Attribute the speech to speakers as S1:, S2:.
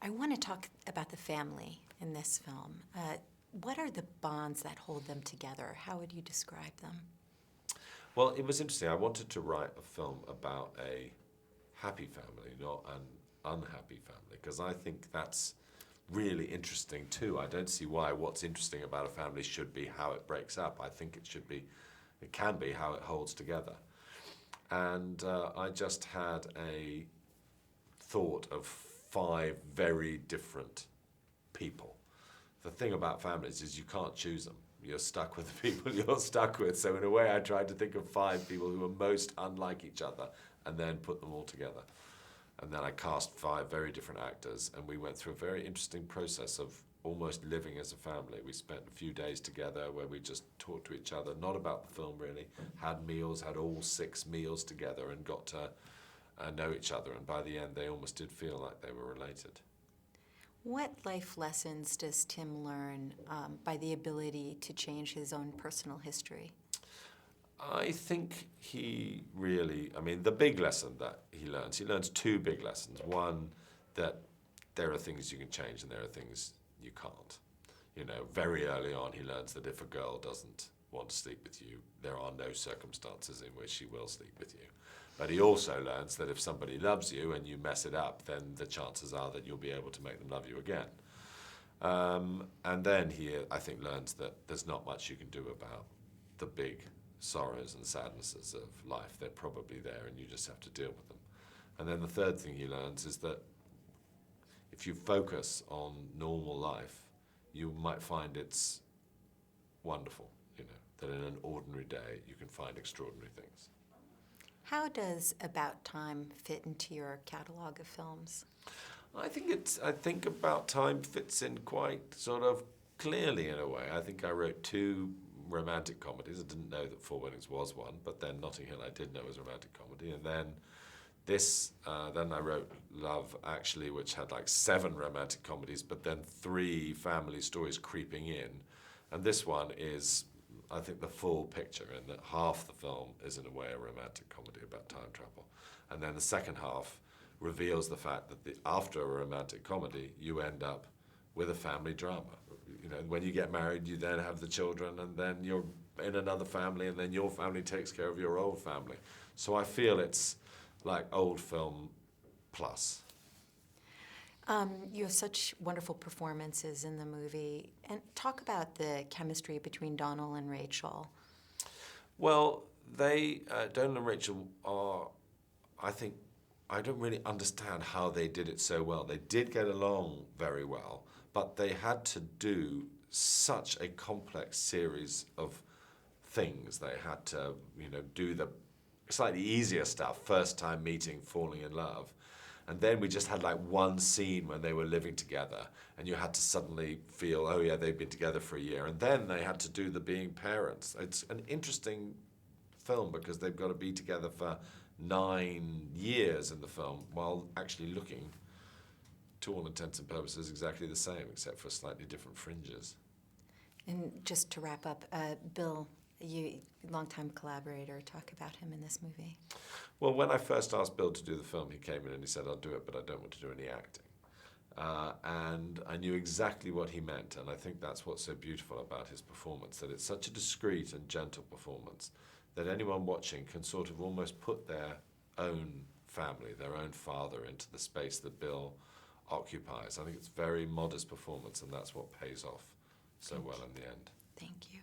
S1: I want to talk about the family in this film. What are the bonds that hold them together? How would you describe them?
S2: Well, it was interesting. I wanted to write a film about a happy family, not an unhappy family, because I think that's really interesting too. I don't see why what's interesting about a family should be how it breaks up. I think it can be how it holds together. And I just had a thought of 5 very different people. The thing about families is you can't choose them. You're stuck with the people you're stuck with. So in a way, I tried to think of 5 people who are most unlike each other and then put them all together. And then I cast 5 very different actors, and we went through a very interesting process of almost living as a family. We spent a few days together where we just talked to each other, not about the film really, had meals, had all 6 meals together and got to know each other. And by the end, they almost did feel like they were related.
S1: What life lessons does Tim learn by the ability to change his own personal history?
S2: I think he really, the big lesson that he learns 2 big lessons. One, that there are things you can change and there are things you can't. You know, very early on he learns that if a girl doesn't want to sleep with you, there are no circumstances in which she will sleep with you. But he also learns that if somebody loves you and you mess it up, then the chances are that you'll be able to make them love you again. And then he, I think, learns that there's not much you can do about the big sorrows and sadnesses of life. They're probably there and you just have to deal with them. And then the third thing he learns is that if you focus on normal life, you might find it's wonderful, you know, that in an ordinary day you can find extraordinary things.
S1: How does About Time fit into your catalog of films?
S2: I think About Time fits in quite sort of clearly in a way. I think I wrote 2 romantic comedies. I didn't know that Four Weddings was one, but then Notting Hill I did know was a romantic comedy. And then then I wrote Love Actually, which had like 7 romantic comedies, but then 3 family stories creeping in. And this one is, I think, the full picture, in that half the film is in a way a romantic comedy about time travel. And then the second half reveals the fact that after a romantic comedy, you end up with a family drama. You know, when you get married, you then have the children, and then you're in another family, and then your family takes care of your old family. So I feel it's like old film plus.
S1: You have such wonderful performances in the movie. And talk about the chemistry between Donald and Rachel.
S2: Well, Donald and Rachel are, I think, I don't really understand how they did it so well. They did get along very well, but they had to do such a complex series of things. They had to, you know, do the slightly easier stuff, first time meeting, falling in love. And then we just had like one scene when they were living together, and you had to suddenly feel, oh yeah, they've been together for a year. And then they had to do the being parents. It's an interesting film because they've got to be together for 9 years in the film, while actually looking, to all intents and purposes, exactly the same, except for slightly different fringes.
S1: And just to wrap up, Bill, you longtime collaborator, talk about him in this movie.
S2: Well, when I first asked Bill to do the film, he came in and he said, I'll do it, but I don't want to do any acting. And I knew exactly what he meant, and I think that's what's so beautiful about his performance, that it's such a discreet and gentle performance that anyone watching can sort of almost put their own family, their own father, into the space that Bill occupies. I think it's a very modest performance, and that's what pays off so well in the end.
S1: Thank you.